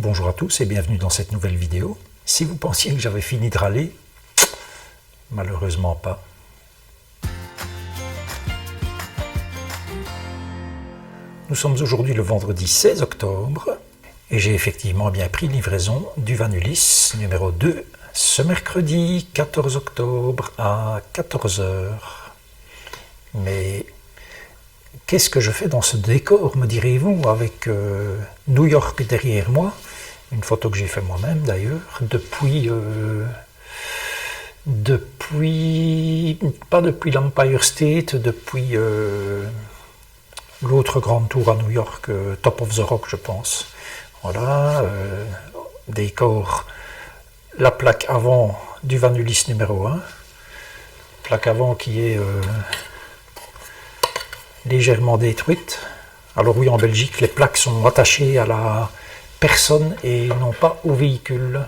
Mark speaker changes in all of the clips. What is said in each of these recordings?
Speaker 1: Bonjour à tous et bienvenue dans cette nouvelle vidéo. Si vous pensiez que j'avais fini de râler, malheureusement pas. Nous sommes aujourd'hui le vendredi 16 octobre et j'ai effectivement bien pris livraison du Van Ulysse numéro 2 ce mercredi 14 octobre à 14 h. Mais qu'est-ce que je fais dans ce décor, me direz-vous, avec New York derrière moi, une photo que j'ai fait moi-même d'ailleurs, pas depuis l'Empire State, depuis l'autre grande tour à New York, Top of the Rock je pense. Voilà, décor, la plaque avant du Van Ulysse numéro 1, plaque avant qui est légèrement détruite. Alors oui, en Belgique, les plaques sont attachées à la personne et non pas au véhicule.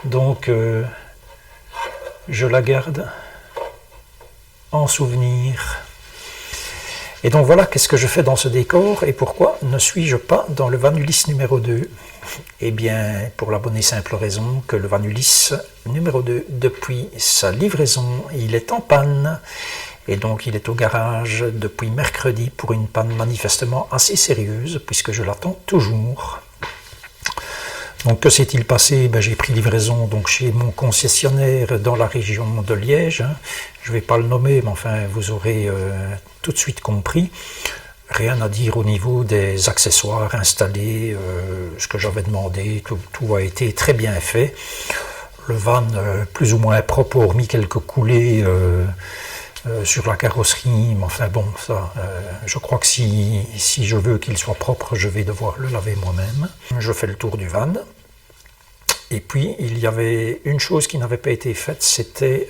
Speaker 1: Donc, je la garde en souvenir. Et donc voilà, qu'est-ce que je fais dans ce décor et pourquoi ne suis-je pas dans le Van Ulysse numéro 2 ? Eh bien, pour la bonne et simple raison que le Van Ulysse numéro 2, depuis sa livraison, il est en panne. Et donc il est au garage depuis mercredi pour une panne manifestement assez sérieuse, puisque je l'attends toujours. Donc que s'est-il passé ? J'ai pris livraison donc, chez mon concessionnaire dans la région de Liège. Je ne vais pas le nommer, mais enfin vous aurez tout de suite compris. Rien à dire au niveau des accessoires installés, ce que j'avais demandé, tout a été très bien fait. Le van plus ou moins propre, hormis quelques coulées sur la carrosserie, mais enfin bon, ça, je crois que si je veux qu'il soit propre, je vais devoir le laver moi-même. Je fais le tour du van. Et puis, il y avait une chose qui n'avait pas été faite, c'était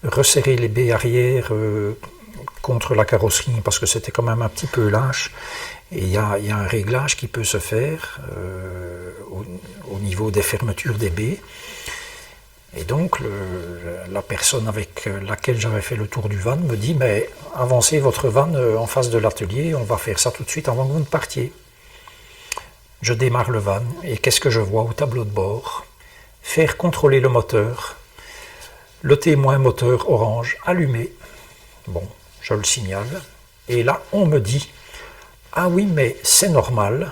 Speaker 1: resserrer les baies arrière contre la carrosserie, parce que c'était quand même un petit peu lâche. Et il y a un réglage qui peut se faire au niveau des fermetures des baies. Et donc, la personne avec laquelle j'avais fait le tour du van me dit « Mais avancez votre van en face de l'atelier, on va faire ça tout de suite avant que vous ne partiez. » Je démarre le van et qu'est-ce que je vois au tableau de bord ? Faire contrôler le moteur. Le témoin moteur orange allumé. Bon, je le signale. Et là, on me dit « Ah oui, mais c'est normal. »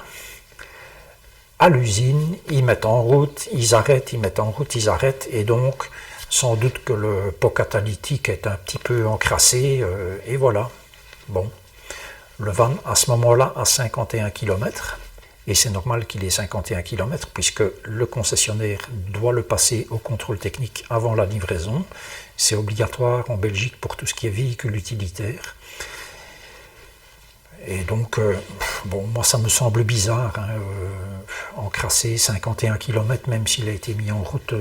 Speaker 1: À l'usine, ils mettent en route, ils arrêtent, ils mettent en route, ils arrêtent, et donc sans doute que le pot catalytique est un petit peu encrassé, et voilà. Bon, le van à ce moment-là a 51 km, et c'est normal qu'il ait 51 km, puisque le concessionnaire doit le passer au contrôle technique avant la livraison. C'est obligatoire en Belgique pour tout ce qui est véhicule utilitaire. Et donc, bon, moi ça me semble bizarre, encrasser 51 km, même s'il a été mis en route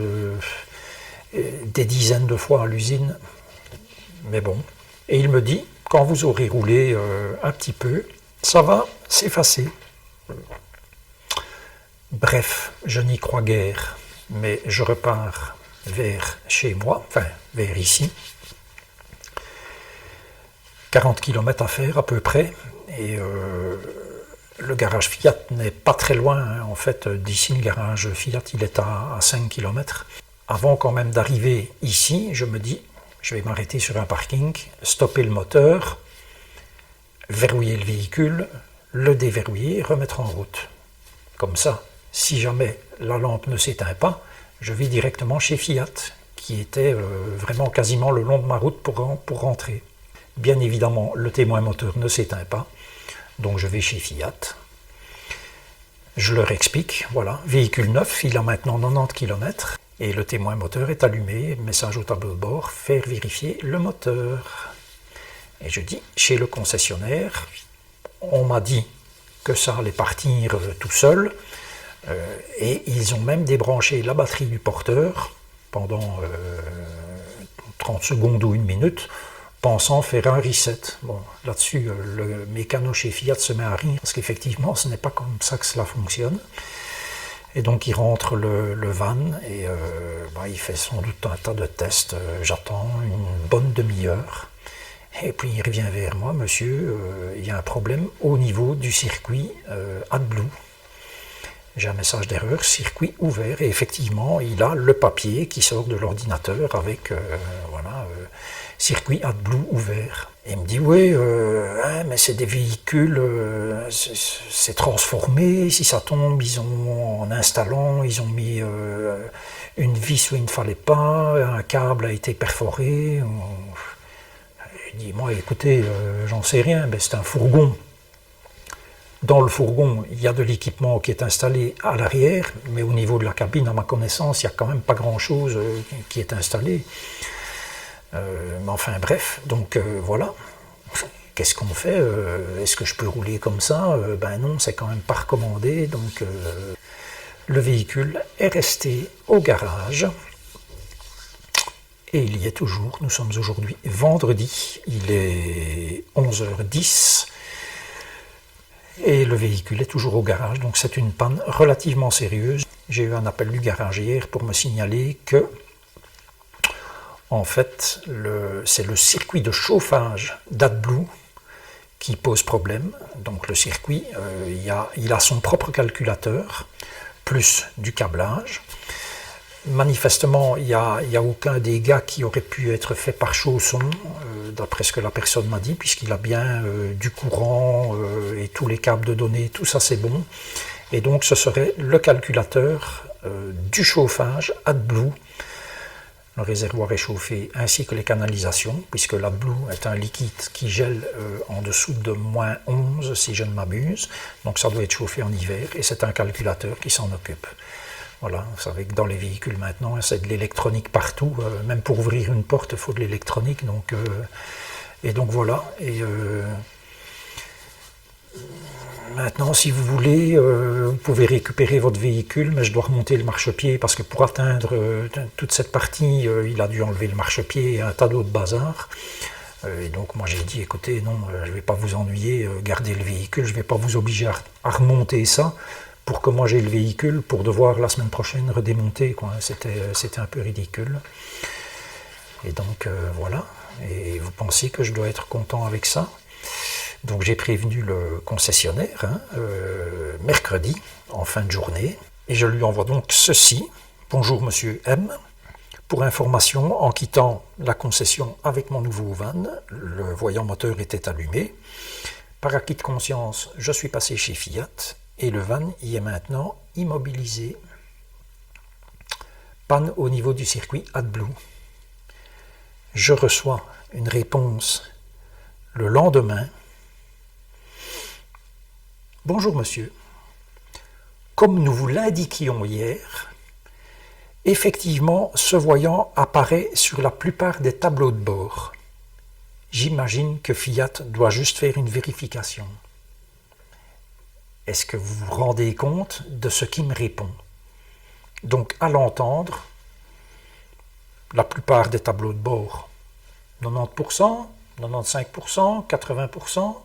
Speaker 1: des dizaines de fois à l'usine. Mais bon. Et il me dit, quand vous aurez roulé un petit peu, ça va s'effacer. Bref, je n'y crois guère, mais je repars vers chez moi, enfin vers ici. 40 km à faire à peu près. Et le garage Fiat n'est pas très loin, en fait, d'ici le garage Fiat, il est à 5 km. Avant quand même d'arriver ici, je me dis, je vais m'arrêter sur un parking, stopper le moteur, verrouiller le véhicule, le déverrouiller, remettre en route. Comme ça, si jamais la lampe ne s'éteint pas, je vais directement chez Fiat, qui était vraiment quasiment le long de ma route pour rentrer. Bien évidemment, le témoin moteur ne s'éteint pas, donc je vais chez Fiat. Je leur explique, voilà, véhicule neuf, il a maintenant 90 km, et le témoin moteur est allumé, message au tableau de bord, faire vérifier le moteur. Et je dis, chez le concessionnaire, on m'a dit que ça allait partir tout seul, et ils ont même débranché la batterie du porteur pendant 30 secondes ou une minute, pensant faire un reset. Bon, là-dessus, le mécano chez Fiat se met à rire, parce qu'effectivement, ce n'est pas comme ça que cela fonctionne. Et donc, il rentre le van, et il fait sans doute un tas de tests. J'attends une bonne demi-heure. Et puis, il revient vers moi, monsieur, il y a un problème au niveau du circuit AdBlue. J'ai un message d'erreur, circuit ouvert, et effectivement, il a le papier qui sort de l'ordinateur avec, circuit AdBlue ouvert. Et il me dit, oui, mais c'est des véhicules, c'est transformé, si ça tombe, en installant, ils ont mis une vis où il ne fallait pas, un câble a été perforé. Il dit, moi, écoutez, j'en sais rien, mais c'est un fourgon. Dans le fourgon, il y a de l'équipement qui est installé à l'arrière, mais au niveau de la cabine, à ma connaissance, il n'y a quand même pas grand-chose qui est installé. Mais enfin, bref, donc voilà. Qu'est-ce qu'on fait? Est-ce que je peux rouler comme ça? Ben non, c'est quand même pas recommandé. Donc le véhicule est resté au garage. Et il y est toujours. Nous sommes aujourd'hui vendredi. Il est 11h10. Et le véhicule est toujours au garage, donc c'est une panne relativement sérieuse. J'ai eu un appel du garage hier pour me signaler que, en fait, c'est le circuit de chauffage d'AdBlue qui pose problème. Donc le circuit, il a son propre calculateur, plus du câblage. Manifestement, il n'y a aucun dégât qui aurait pu être fait par chausson, d'après ce que la personne m'a dit, puisqu'il a bien du courant et tous les câbles de données, tout ça c'est bon. Et donc ce serait le calculateur du chauffage AdBlue, le réservoir réchauffé ainsi que les canalisations, puisque l'AdBlue est un liquide qui gèle en dessous de -11 si je ne m'abuse, donc ça doit être chauffé en hiver, et c'est un calculateur qui s'en occupe. Voilà, vous savez que dans les véhicules maintenant, c'est de l'électronique partout, même pour ouvrir une porte, il faut de l'électronique, donc, et donc voilà. Et maintenant, si vous voulez, vous pouvez récupérer votre véhicule, mais je dois remonter le marchepied, parce que pour atteindre toute cette partie, il a dû enlever le marchepied et un tas d'autres bazar. Et donc moi j'ai dit, écoutez, non, je ne vais pas vous ennuyer, gardez le véhicule, je ne vais pas vous obliger à remonter ça, pour que moi j'ai le véhicule, pour devoir la semaine prochaine redémonter, quoi. C'était un peu ridicule. Et donc voilà, et vous pensez que je dois être content avec ça? Donc j'ai prévenu le concessionnaire, mercredi, en fin de journée, et je lui envoie donc ceci. Bonjour monsieur M. Pour information, en quittant la concession avec mon nouveau van, le voyant moteur était allumé. Par acquis de conscience, je suis passé chez Fiat, et le van y est maintenant immobilisé. Panne au niveau du circuit AdBlue. Je reçois une réponse le lendemain. Bonjour monsieur, comme nous vous l'indiquions hier, effectivement ce voyant apparaît sur la plupart des tableaux de bord. J'imagine que Fiat doit juste faire une vérification. Est-ce que vous vous rendez compte de ce qui me répond? Donc, à l'entendre, la plupart des tableaux de bord, 90%, 95%, 80%,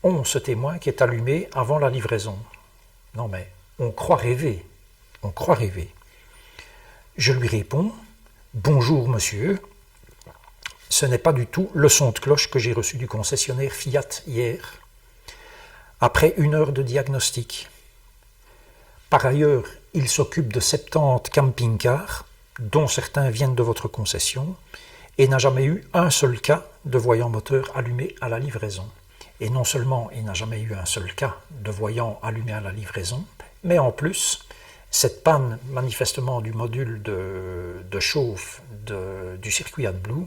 Speaker 1: ont ce témoin qui est allumé avant la livraison. Non mais, on croit rêver, on croit rêver. Je lui réponds, bonjour monsieur, ce n'est pas du tout le son de cloche que j'ai reçu du concessionnaire Fiat hier, après 1 heure de diagnostic. Par ailleurs, il s'occupe de 70 camping-cars, dont certains viennent de votre concession, et n'a jamais eu un seul cas de voyant moteur allumé à la livraison. Et non seulement il n'a jamais eu un seul cas de voyant allumé à la livraison, mais en plus, cette panne manifestement du module de chauffe du circuit AdBlue,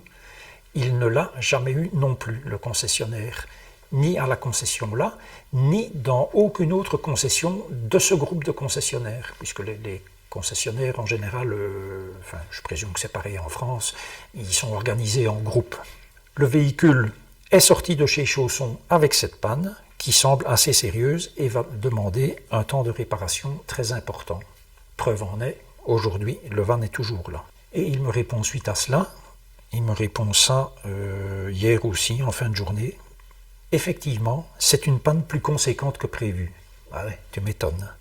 Speaker 1: il ne l'a jamais eu non plus, le concessionnaire, ni à la concession là, ni dans aucune autre concession de ce groupe de concessionnaires, puisque les concessionnaires en général, je présume que c'est pareil en France, ils sont organisés en groupe. Le véhicule est sorti de chez Chausson avec cette panne, qui semble assez sérieuse et va demander un temps de réparation très important. Preuve en est, aujourd'hui, le van est toujours là. Et il me répond suite à cela, il me répond ça hier aussi, en fin de journée. Effectivement, c'est une panne plus conséquente que prévu. Ah ouais, tu m'étonnes.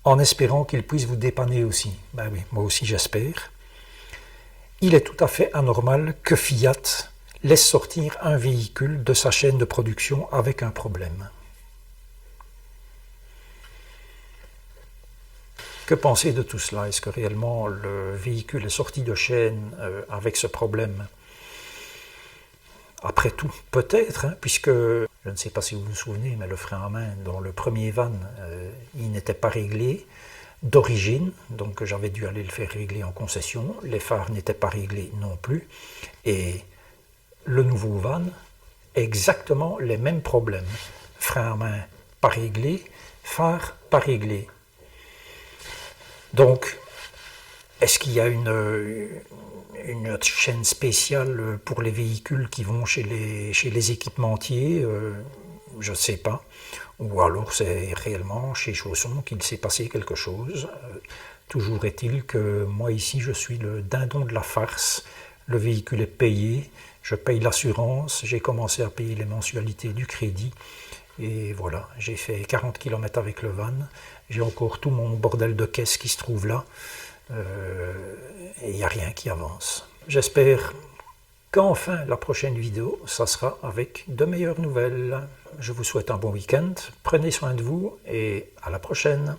Speaker 1: En espérant qu'il puisse vous dépanner aussi. Ben oui, moi aussi j'espère. Il est tout à fait anormal que Fiat laisse sortir un véhicule de sa chaîne de production avec un problème. Que penser de tout cela? Est-ce que réellement le véhicule est sorti de chaîne avec ce problème? Après tout, peut-être, hein, puisque, je ne sais pas si vous vous souvenez, mais le frein à main dans le premier van, il n'était pas réglé d'origine, donc j'avais dû aller le faire régler en concession. Les phares n'étaient pas réglés non plus. Et le nouveau van, exactement les mêmes problèmes. Frein à main pas réglé, phare pas réglé. Donc, est-ce qu'il y a une chaîne spéciale pour les véhicules qui vont chez les équipementiers? Je ne sais pas. Ou alors c'est réellement chez Chausson qu'il s'est passé quelque chose. Toujours est-il que moi ici je suis le dindon de la farce. Le véhicule est payé, je paye l'assurance, j'ai commencé à payer les mensualités du crédit. Et voilà, j'ai fait 40 km avec le van. J'ai encore tout mon bordel de caisse qui se trouve là. Et il n'y a rien qui avance. J'espère qu'enfin la prochaine vidéo, ça sera avec de meilleures nouvelles. Je vous souhaite un bon week-end, prenez soin de vous et à la prochaine.